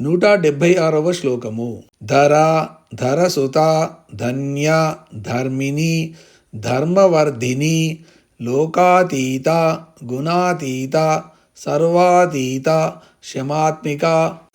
176వ శ్లోకము. ధర ధరసుత ధన్య ధర్మిణి ధర్మవర్ధిని లోకాతీత గుణాతీత సర్వాతీత శమాత్మిక.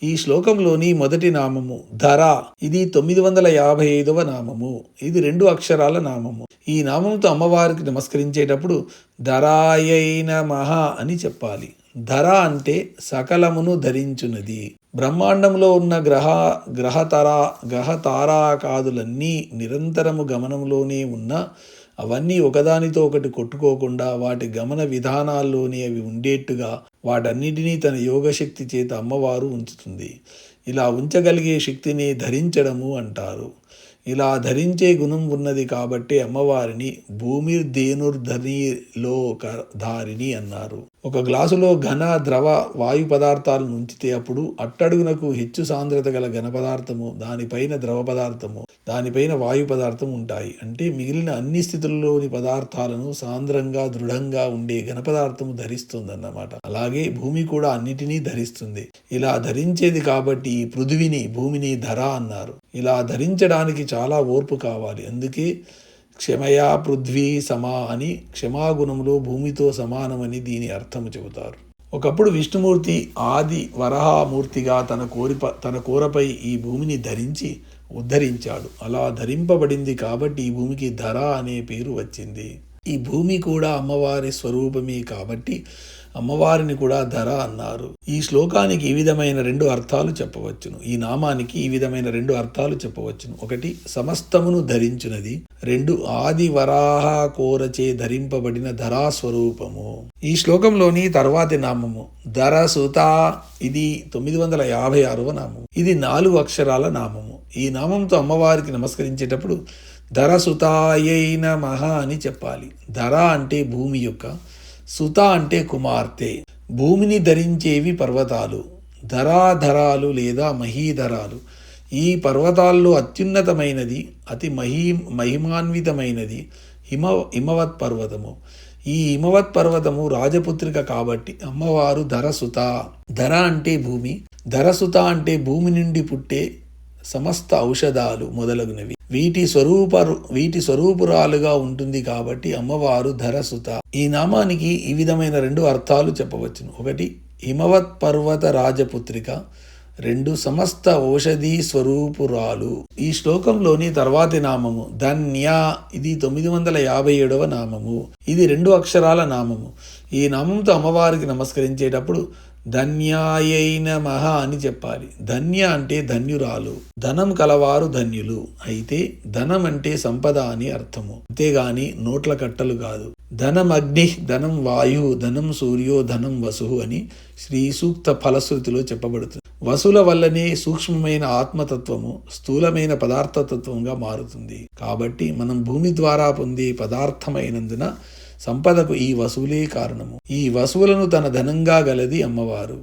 ఈ శ్లోకంలోని మొదటి నామము ధర. ఇది 955వ నామము. ఇది 2 అక్షరాల నామము. ఈ నామంతో అమ్మవారికి నమస్కరించేటప్పుడు ధరాయై నమః అని చెప్పాలి. ధర అంటే సకలమును ధరించున్నది. బ్రహ్మాండంలో ఉన్న గ్రహతారాకాదులన్నీ నిరంతరము గమనంలోనే ఉన్న అవన్నీ ఒకదానితో ఒకటి కొట్టుకోకుండా వాటి గమన విధానాల్లోనే అవి ఉండేట్టుగా వాటన్నిటినీ తన యోగశక్తి చేత అమ్మవారు ఉంచుతుంది. ఇలా ఉంచగలిగే శక్తిని ధరించడము అంటారు. ఇలా ధరించే గుణం ఉన్నది కాబట్టి అమ్మవారిని భూమిర్ధేనుర్ధనిలోకధారిణి అన్నారు. ఒక గ్లాసులో ఘన ద్రవ వాయు పదార్థాలను ఉంచితే అప్పుడు అట్టడుగునకు హెచ్చు సాంద్రత గల ఘన పదార్థము, దానిపైన ద్రవ పదార్థము, దానిపైన వాయు పదార్థం ఉంటాయి. అంటే మిగిలిన అన్ని స్థితుల్లోని పదార్థాలను సాంద్రంగా దృఢంగా ఉండే ఘన పదార్థము ధరిస్తుందన్నమాట. అలాగే భూమి కూడా అన్నిటినీ ధరిస్తుంది. ఇలా ధరించేది కాబట్టి ఈ భూమిని ధర అన్నారు. ఇలా ధరించడానికి చాలా ఓర్పు కావాలి. అందుకే క్షమయా పృథ్వీ సమా అని క్షమాగుణంలో భూమితో సమానమని దీని అర్థము చెబుతారు. ఒకప్పుడు విష్ణుమూర్తి ఆది వరాహమూర్తిగా తన కోరపై ఈ భూమిని ధరించి ఉద్ధరించాడు. అలా ధరింపబడింది కాబట్టి ఈ భూమికి ధర అనే పేరు వచ్చింది. ఈ భూమి కూడా అమ్మవారి స్వరూపమే కాబట్టి అమ్మవారిని కూడా ధర అన్నారు. ఈ శ్లోకానికి ఈ విధమైన 2 అర్థాలు చెప్పవచ్చును. ఈ నామానికి ఈ విధమైన 2 అర్థాలు చెప్పవచ్చును. 1 సమస్తమును ధరించునది, 2 ఆది వరాహ కోరచే ధరింపబడిన ధరాస్వరూపము. ఈ శ్లోకంలోని తర్వాతి నామము ధరసుత. ఇది 956వ నామము. ఇది 4 అక్షరాల నామము. ఈ నామంతో అమ్మవారికి నమస్కరించేటప్పుడు ధరసుతాయై నమః అని చెప్పాలి. ధర అంటే భూమి యొక్క, సుత అంటే కుమార్తె. భూమిని ధరించేవి పర్వతాలు, ధరాధరాలు లేదా మహీధరాలు. ఈ పర్వతాల్లో అత్యున్నతమైనది, అతి మహిమాన్వితమైనది హిమవత్ పర్వతము. ఈ హిమవత్ పర్వతము రాజపుత్రిక కాబట్టి అమ్మవారు ధరసుత. ధర అంటే భూమి, ధరసుత అంటే భూమి నుండి పుట్టే సమస్త ఔషధాలు మొదలగునవి. వీటి స్వరూపురాలుగా ఉంటుంది కాబట్టి అమ్మవారు ధరసుత. ఈ నామానికి ఈ విధమైన 2 అర్థాలు చెప్పవచ్చును. 1 హిమవత్ పర్వత రాజపుత్రిక, 2 సమస్త ఔషధీ స్వరూపురాలు. ఈ శ్లోకంలోని తర్వాతి నామము ధన్య. ఇది 957వ నామము. ఇది 2 అక్షరాల నామము. ఈ నామంతో అమ్మవారికి నమస్కరించేటప్పుడు ధన్యాయై నమః అని చెప్పాలి. ధన్య అంటే ధన్యురాలు, ధనం కలవారు ధన్యులు. అయితే ధనం అంటే సంపద అని అర్థము, అంతేగాని నోట్ల కట్టలు కాదు. ధనం అగ్ని, ధనం వాయు, ధనం సూర్యో, ధనం వసు అని శ్రీ సూక్త ఫలశ్రుతిలో చెప్పబడుతుంది. వసుల వల్లనే సూక్ష్మమైన ఆత్మతత్వము స్థూలమైన పదార్థతత్వంగా మారుతుంది. కాబట్టి మనం భూమి ద్వారా పొందే పదార్థమైనందున సంపదకు ఈ వసువులే కారణము. ఈ వసువులను తన ధనంగా గలది అమ్మవారు.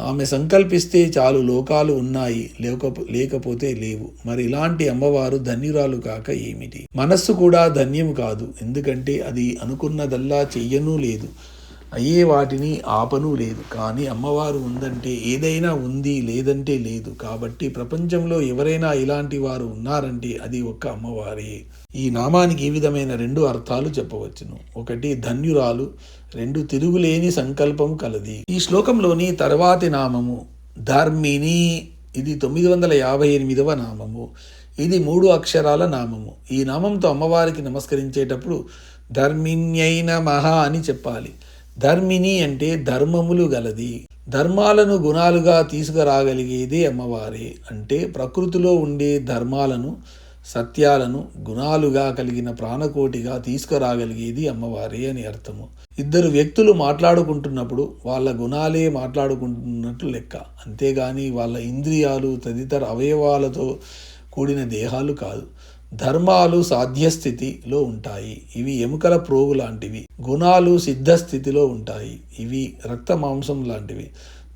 ఆమె సంకల్పిస్తే చాలు లోకాలు ఉన్నాయి, లేకపోతే లేవు. మరి ఇలాంటి అమ్మవారు ధన్యురాలు కాక ఏమిటి? మనస్సు కూడా ధన్యం కాదు. ఎందుకంటే అది అనుకున్నదల్లా చెయ్యనూ లేదు, అయ్యే వాటిని ఆపనూ లేదు. కానీ అమ్మవారు ఉందంటే ఏదైనా ఉంది, లేదంటే లేదు. కాబట్టి ప్రపంచంలో ఎవరైనా ఇలాంటి వారు ఉన్నారంటే అది ఒక్క అమ్మవారే. ఈ నామానికి ఈ విధమైన 2 అర్థాలు చెప్పవచ్చును. 1 ధన్యురాలు, 2 తిరుగులేని సంకల్పం కలది. ఈ శ్లోకంలోని తర్వాతి నామము ధర్మిణి. ఇది 958వ నామము. ఇది 3 అక్షరాల నామము. ఈ నామంతో అమ్మవారికి నమస్కరించేటప్పుడు ధర్మిణ్యై నమః అని చెప్పాలి. ధర్మిణి అంటే ధర్మములు గలది. ధర్మాలను గుణాలుగా తీసుకురాగలిగేదే అమ్మవారే. అంటే ప్రకృతిలో ఉండే ధర్మాలను, సత్యాలను గుణాలుగా కలిగిన ప్రాణకోటిగా తీసుకురాగలిగేది అమ్మవారే అని అర్థము. 2 వ్యక్తులు మాట్లాడుకుంటున్నప్పుడు వాళ్ళ గుణాలే మాట్లాడుకుంటున్నట్లు లెక్క, అంతేగాని వాళ్ళ ఇంద్రియాలు తదితర అవయవాలతో కూడిన దేహాలు కాదు. ధర్మాలు సాధ్యస్థితిలో ఉంటాయి, ఇవి ఎముకల ప్రోగు లాంటివి. గుణాలు సిద్ధస్థితిలో ఉంటాయి, ఇవి రక్త మాంసం లాంటివి.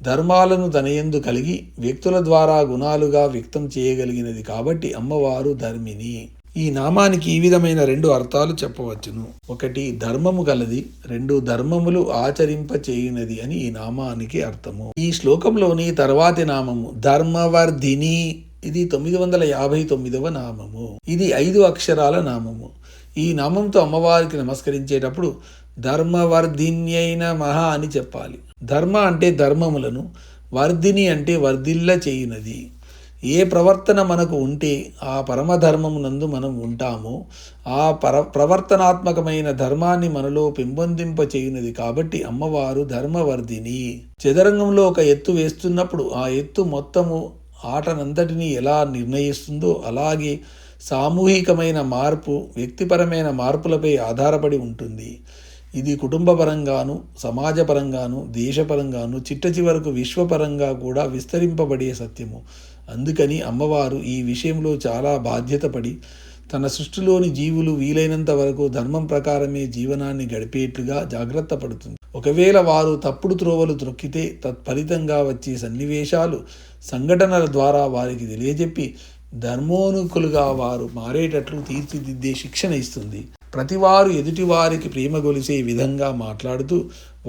ధర్మాలను తనయందు కలిగి వ్యక్తుల ద్వారా గుణాలుగా వ్యక్తం చేయగలిగినది కాబట్టి అమ్మవారు ధర్మిణి. ఈ ఈ నామానికి ఈ విధమైన రెండు అర్థాలు చెప్పవచ్చును. ఒకటి ధర్మము గలది, రెండు ధర్మములు ఆచరింప చేయునది అని ఈ నామానికి అర్థము. ఈ శ్లోకంలోని తర్వాతి నామము ధర్మవర్ధిని. ఇది 959వ నామము. ఇది 5 అక్షరాల నామము. ఈ నామంతో అమ్మవారికి నమస్కరించేటప్పుడు ధర్మవర్ధిన్యైన మహా అని చెప్పాలి. ధర్మ అంటే ధర్మములను, వర్ధిని అంటే వర్ధిల్ల చేయునది. ఏ ప్రవర్తన మనకు ఉంటే ఆ పరమధర్మమునందు మనం ఉంటామో ఆ ప్రవర్తనాత్మకమైన ధర్మాన్ని మనలో పెంపొందింప చేయునది కాబట్టి అమ్మవారు ధర్మవర్ధిని. చదరంగంలో ఒక ఎత్తు వేస్తున్నప్పుడు ఆ ఎత్తు మొత్తము ఆటనంతటినీ ఎలా నిర్ణయిస్తుందో అలాగే సామూహికమైన మార్పు వ్యక్తిపరమైన మార్పులపై ఆధారపడి ఉంటుంది. ఇది కుటుంబపరంగాను, సమాజపరంగాను, దేశపరంగాను, చిట్టచివరకు విశ్వపరంగా కూడా విస్తరింపబడే సత్యము. అందుకని అమ్మవారు ఈ విషయంలో చాలా బాధ్యత పడి తన సృష్టిలోని జీవులు వీలైనంత వరకు ధర్మం ప్రకారమే జీవనాన్ని గడిపేట్లుగా జాగ్రత్త పడుతుంది. ఒకవేళ వారు తప్పుడు త్రోవలు త్రొక్కితే తత్ఫలితంగా వచ్చే సన్నివేశాలు, సంఘటనల ద్వారా వారికి తెలియజెప్పి ధర్మోన్ముఖులుగా వారు మారేటట్లు తీర్చిదిద్దే శిక్షణ ఇస్తుంది. ప్రతివారు ఎదుటివారికి ప్రేమ గొలిసే విధంగా మాట్లాడుతూ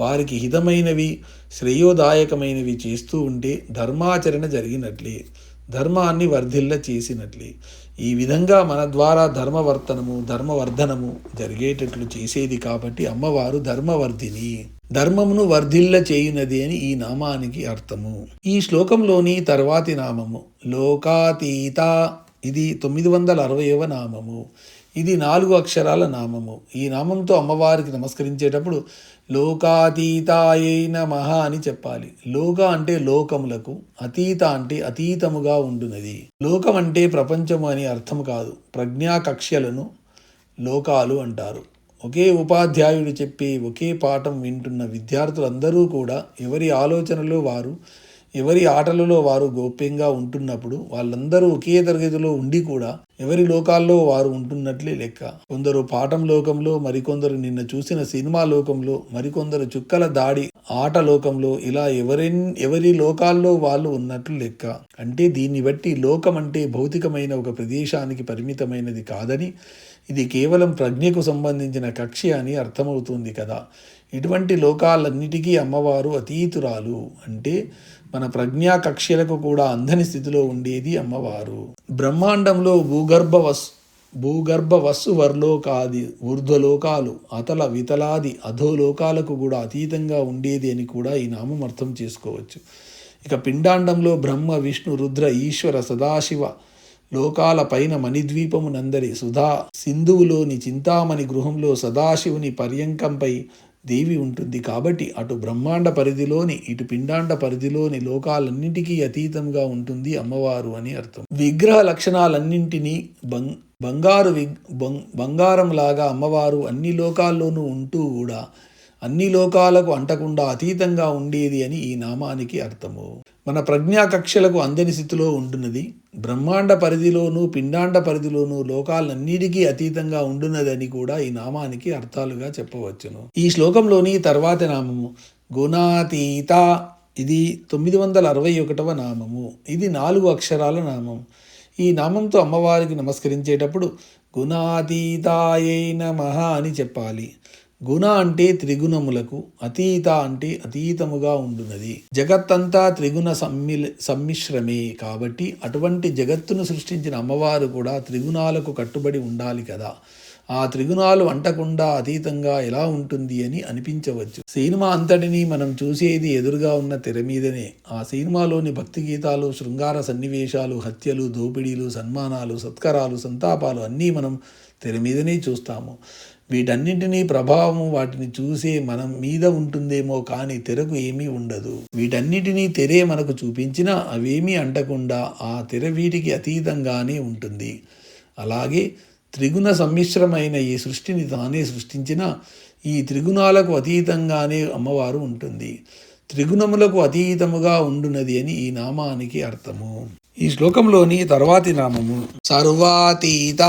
వారికి హితమైనవి, శ్రేయోదాయకమైనవి చేస్తూ ఉంటే ధర్మాచరణ జరిగినట్లే, ధర్మాన్ని వర్ధిల్ల చేసినట్లే. ఈ విధంగా మన ద్వారా ధర్మవర్ధనము జరిగేటట్లు చేసేది కాబట్టి అమ్మవారు ధర్మవర్ధిని, ధర్మమును వర్ధిల్ల చేయునది అని ఈ నామానికి అర్థము. ఈ శ్లోకంలోని తర్వాతి నామము లోకాతీత. ఇది 960వ నామము. ఇది 4 అక్షరాల నామము. ఈ నామంతో అమ్మవారికి నమస్కరించేటప్పుడు లోకాతీతాయై నమః అని చెప్పాలి. లోక అంటే లోకములకు, అతీత అంటే అతీతముగా ఉండునది. లోకం అంటే ప్రపంచము అని అర్థం కాదు. ప్రజ్ఞా కక్ష్యలను లోకాలు అంటారు. ఒకే ఉపాధ్యాయుడు చెప్పే ఒకే పాఠం వింటున్న విద్యార్థులందరూ కూడా ఎవరి ఆలోచనలో వారు, ఎవరి ఆటలలో వారు గోప్యంగా ఉంటున్నప్పుడు వాళ్ళందరూ ఒకే తరగతిలో ఉండి కూడా ఎవరి లోకాల్లో వారు ఉంటున్నట్లే లెక్క. కొందరు పాఠం లోకంలో, మరికొందరు నిన్న చూసిన సినిమా లోకంలో, మరికొందరు చుక్కల దాడి ఆట లోకంలో, ఇలా ఎవరి లోకాల్లో వాళ్ళు ఉన్నట్లు లెక్క. అంటే దీన్ని బట్టి లోకం అంటే భౌతికమైన ఒక ప్రదేశానికి పరిమితమైనది కాదని, ఇది కేవలం ప్రజ్ఞకు సంబంధించిన కక్ష అని అర్థమవుతుంది కదా. ఇటువంటి లోకాలన్నిటికీ అమ్మవారు అతీతురాలు. అంటే మన ప్రజ్ఞా కక్ష్యలకు కూడా అందని స్థితిలో ఉండేది అమ్మవారు. బ్రహ్మాండంలో భూగర్భ వస్సు వర్లోకాది ఊర్ధ్వలోకాలు, అతల వితలాది అధోలోకాలకు కూడా అతీతంగా ఉండేది అని కూడా ఈ నామం అర్థం చేసుకోవచ్చు. ఇక పిండాండంలో బ్రహ్మ, విష్ణు, రుద్ర, ఈశ్వర, సదాశివ లోకాల పైన మణిద్వీపమునందరి సుధా సింధువులోని చింతామణి గృహంలో సదాశివుని పర్యంకంపై దేవి ఉంటుంది. కాబట్టి అటు బ్రహ్మాండ పరిధిలోని ఇటు పిండాండ పరిధిలోని లోకాలన్నింటికీ అతీతంగా ఉంటుంది అమ్మవారు అని అర్థం. విగ్రహ లక్షణాలన్నింటినీ బంగారంలాగా అమ్మవారు అన్ని లోకాల్లోనూ ఉంటూ కూడా అన్ని లోకాలకు అంటకుండా అతీతంగా ఉండేది అని ఈ నామానికి అర్థము. మన ప్రజ్ఞా కక్షలకు అందని స్థితిలో ఉంటున్నది. బ్రహ్మాండ పరిధిలోనూ పిండాండ పరిధిలోనూ లోకాలన్నిటికీ అతీతంగా ఉండున్నదని కూడా ఈ నామానికి అర్థాలుగా చెప్పవచ్చును. ఈ శ్లోకంలోని తర్వాతి నామము గుణాతీత. ఇది 961వ నామము. ఇది 4 అక్షరాల నామం. ఈ నామంతో అమ్మవారికి నమస్కరించేటప్పుడు గుణాతీతాయై నమః అని చెప్పాలి. గుణ అంటే త్రిగుణములకు, అతీత అంటే అతీతముగా ఉండునది. జగత్తంతా త్రిగుణ సమ్మిశ్రమే కాబట్టి అటువంటి జగత్తును సృష్టించిన అమ్మవారు కూడా త్రిగుణాలకు కట్టుబడి ఉండాలి కదా. ఆ త్రిగుణాలు అంటకుండా అతీతంగా ఎలా ఉంటుంది అని అనిపించవచ్చు. సినిమా అంతటినీ మనం చూసేది ఎదురుగా ఉన్న తెర మీదనే. ఆ సినిమాలోని భక్తి గీతాలు, శృంగార సన్నివేశాలు, హత్యలు, దోపిడీలు, సన్మానాలు, సత్కారాలు, సంతాపాలు అన్నీ మనం తెర మీదనే చూస్తాము. వీటన్నింటినీ ప్రభావం వాటిని చూసే మనం మీద ఉంటుందేమో కానీ తెరకు ఏమీ ఉండదు. వీటన్నిటినీ తెరే మనకు చూపించినా అవేమీ అంటకుండా ఆ తెర వీటికి అతీతంగానే ఉంటుంది. అలాగే త్రిగుణ సమ్మిశ్రమైన ఈ సృష్టిని తానే సృష్టించిన ఈ త్రిగుణాలకు అతీతంగానే అమ్మవారు ఉంటుంది. త్రిగుణములకు అతీతముగా ఉండునది అని ఈ నామానికి అర్థము. ఈ శ్లోకంలోని తర్వాతి నామము సర్వాతీత.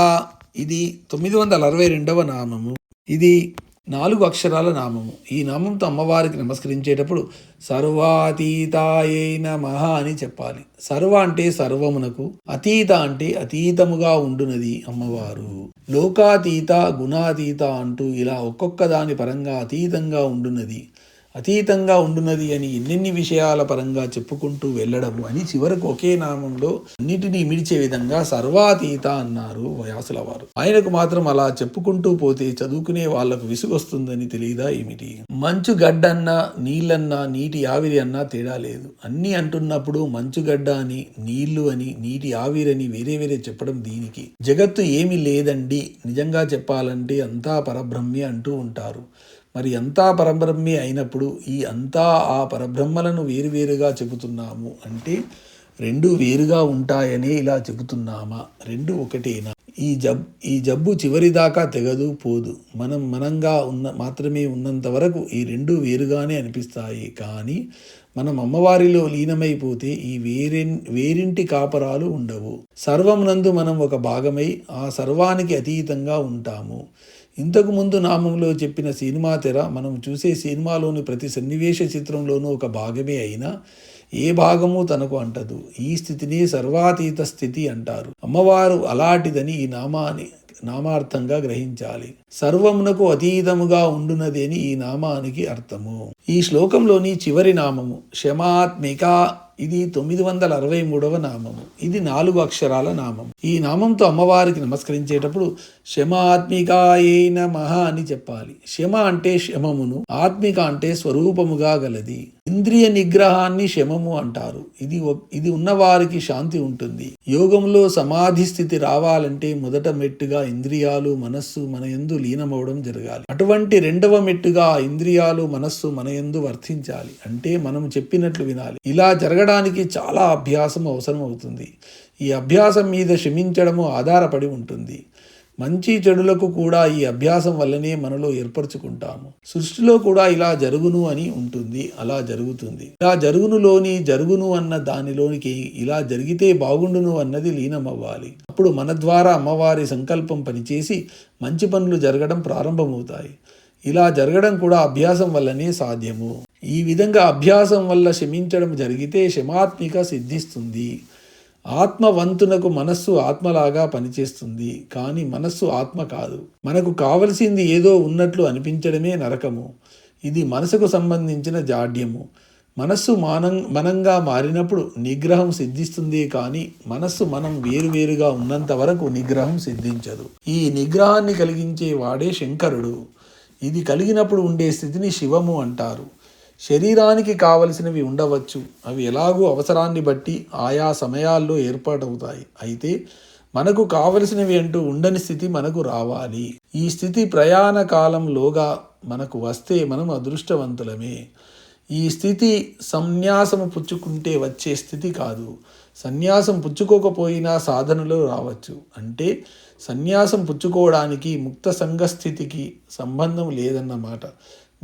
ఇది 962వ నామము. ఇది 4 అక్షరాల నామము. ఈ నామంతో అమ్మవారికి నమస్కరించేటప్పుడు సర్వాతీతాయై నమః అని చెప్పాలి. సర్వ అంటే సర్వమునకు, అతీత అంటే అతీతముగా ఉండునది అమ్మవారు. లోకాతీత, గుణాతీత అంటూ ఇలా ఒక్కొక్క దాని పరంగా అతీతంగా ఉండునది, అతీతంగా ఉండునది అని ఎన్నెన్ని విషయాల పరంగా చెప్పుకుంటూ వెళ్ళడము అని చివరకు ఒకే నామంలో అన్నిటినీ మిడిచే విధంగా సర్వాతీత అన్నారు వ్యాసుల వారు. ఆయనకు మాత్రం అలా చెప్పుకుంటూ పోతే చదువుకునే వాళ్లకు విసుగొస్తుందని తెలియదా ఏమిటి? మంచు గడ్డన్నా, నీళ్ళన్నా, నీటి ఆవిరి అన్నా తేడా లేదు. అన్నీ అంటున్నప్పుడు మంచుగడ్డ అని, నీళ్లు అని, నీటి ఆవిరని వేరే వేరే చెప్పడం దీనికి. జగత్తు ఏమి లేదండి, నిజంగా చెప్పాలంటే అంతా పరబ్రహ్మే అంటూ ఉంటారు. మరి అంతా పరబ్రహ్మే అయినప్పుడు ఈ అంతా ఆ పరబ్రహ్మలను వేరువేరుగా చెబుతున్నాము అంటే రెండు వేరుగా ఉంటాయనే ఇలా చెబుతున్నామా? రెండు ఒకటేనా? ఈ జబ్బు చివరిదాకా తెగదు పోదు. మనంగా మాత్రమే ఉన్నంత వరకు ఈ రెండు వేరుగానే అనిపిస్తాయి. కానీ మనం అమ్మవారిలో లీనమైపోతే ఈ వేరింటి కాపరాలు ఉండవు. సర్వమునందు మనం ఒక భాగమై ఆ సర్వానికి అతీతంగా ఉంటాము. ఇంతకు ముందు నామంలో చెప్పిన సినిమా తెర మనం చూసే సినిమాలోని ప్రతి సన్నివేశ చిత్రంలోనూ ఒక భాగమే అయినా ఏ భాగము తనకు అంటదు. ఈ స్థితిని సర్వాతీత స్థితి అంటారు. అమ్మవారు అలాంటిదని ఈ నామార్థంగా గ్రహించాలి. సర్వమునకు అతీతముగా ఉండునదేని ఈ నామానికి అర్థము. ఈ శ్లోకంలోని చివరి నామము క్షమాత్మిక. ఇది 963వ నామము. ఇది 4 అక్షరాల నామం. ఈ నామంతో అమ్మవారికి నమస్కరించేటప్పుడు శమాత్మికాయై నమః అని చెప్పాలి. శమ అంటే శమమును, ఆత్మిక అంటే స్వరూపముగా గలది. ఇంద్రియ నిగ్రహాన్ని శమము అంటారు. ఇది ఉన్నవారికి శాంతి ఉంటుంది. యోగంలో సమాధి స్థితి రావాలంటే మొదట మెట్టుగా ఇంద్రియాలు, మనస్సు మన యందు లీనమవడం జరగాలి. అటువంటి రెండవ మెట్టుగా ఇంద్రియాలు, మనస్సు మన యందు వర్తించాలి. అంటే మనం చెప్పినట్లు వినాలి. ఇలా జరగడానికి చాలా అభ్యాసం అవసరం అవుతుంది. ఈ అభ్యాసం మీద క్షమించడము ఆధారపడి ఉంటుంది. మంచి చెడులకు కూడా ఈ అభ్యాసం వల్లనే మనలో ఏర్పరచుకుంటాము. సృష్టిలో కూడా ఇలా జరుగును అని ఉంటుంది, అలా జరుగుతుంది. ఇలా జరుగునులోని జరుగును అన్న దానిలోనికి ఇలా జరిగితే బాగుండును అన్నది లీనమవ్వాలి. అప్పుడు మన ద్వారా అమ్మవారి సంకల్పం పనిచేసి మంచి పనులు జరగడం ప్రారంభమవుతాయి. ఇలా జరగడం కూడా అభ్యాసం వల్లనే సాధ్యము. ఈ విధంగా అభ్యాసం వల్ల క్షమించడం జరిగితే క్షమాత్మిక సిద్ధిస్తుంది. ఆత్మవంతునకు మనస్సు ఆత్మలాగా పనిచేస్తుంది. కానీ మనస్సు ఆత్మ కాదు. మనకు కావలసింది ఏదో ఉన్నట్లు అనిపించడమే నరకము. ఇది మనసుకు సంబంధించిన జాడ్యము. మనస్సు మనంగా మారినప్పుడు నిగ్రహం సిద్ధిస్తుంది. కానీ మనస్సు మనం వేరువేరుగా ఉన్నంత వరకు నిగ్రహం సిద్ధించదు. ఈ నిగ్రహాన్ని కలిగించే వాడే శంకరుడు. ఇది కలిగినప్పుడు ఉండే స్థితిని శివము అంటారు. శరీరానికి కావలసినవి ఉండవచ్చు. అవి ఎలాగూ అవసరాన్ని బట్టి ఆయా సమయాల్లో ఏర్పాటవుతాయి. అయితే మనకు కావలసినవి అంటూ ఉండని స్థితి మనకు రావాలి. ఈ స్థితి ప్రయాణ కాలంలోగా మనకు వస్తే మనం అదృష్టవంతులమే. ఈ స్థితి సన్యాసము పుచ్చుకుంటే వచ్చే స్థితి కాదు. సన్యాసం పుచ్చుకోకపోయినా సాధనలో రావచ్చు. అంటే సన్యాసం పుచ్చుకోవడానికి ముక్త సంఘస్థితికి సంబంధం లేదన్నమాట.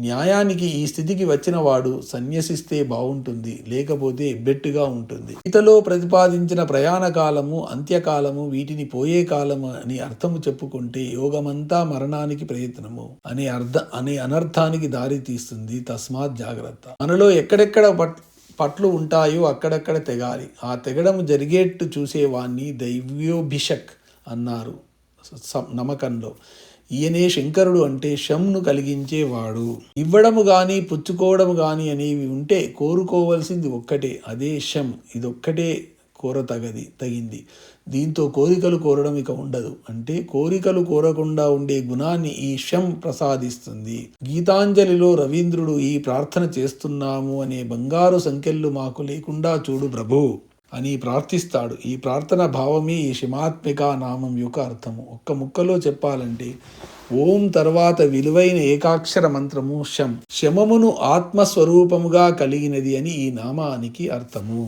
న్యాయానికి ఈ స్థితికి వచ్చిన వాడు సన్యసిస్తే బాగుంటుంది, లేకపోతే ఎబ్బెట్టుగా ఉంటుంది. గీతలో ప్రతిపాదించిన ప్రయాణ కాలము, అంత్యకాలము, వీటిని పోయే కాలము అని అర్థము చెప్పుకుంటే యోగమంతా మరణానికి ప్రయత్నము అనే అనర్థానికి దారి తీస్తుంది. తస్మాత్ జాగ్రత్త. మనలో ఎక్కడెక్కడ పట్లు ఉంటాయో అక్కడక్కడ తెగాలి. ఆ తెగడం జరిగేట్టు చూసేవాణ్ణి దైవ్యోభిషక్ అన్నారు నమ్మకంలో. ఈయనే శంకరుడు. అంటే శంను కలిగించేవాడు. ఇవ్వడము గాని పుచ్చుకోవడము గాని అనేవి ఉంటే కోరుకోవలసింది ఒక్కటే, అదే శం. ఇదొక్కటే తగింది. దీంతో కోరికలు కోరడం ఇక ఉండదు. అంటే కోరికలు కోరకుండా ఉండే గుణాన్ని ఈ శం ప్రసాదిస్తుంది. గీతాంజలిలో రవీంద్రుడు ఈ ప్రార్థన చేస్తున్నాము అనే బంగారు సంఖ్యలు మాకు లేకుండా చూడు ప్రభు అని ప్రార్థిస్తాడు. ఈ ప్రార్థన భావమే ఈ శమాత్మిక నామం యొక్క అర్థము. ఒక్క ముక్కలో చెప్పాలంటే ఓం తర్వాత విలువైన ఏకాక్షర మంత్రము శం. శమమును ఆత్మస్వరూపముగా కలిగినది అని ఈ నామానికి అర్థము.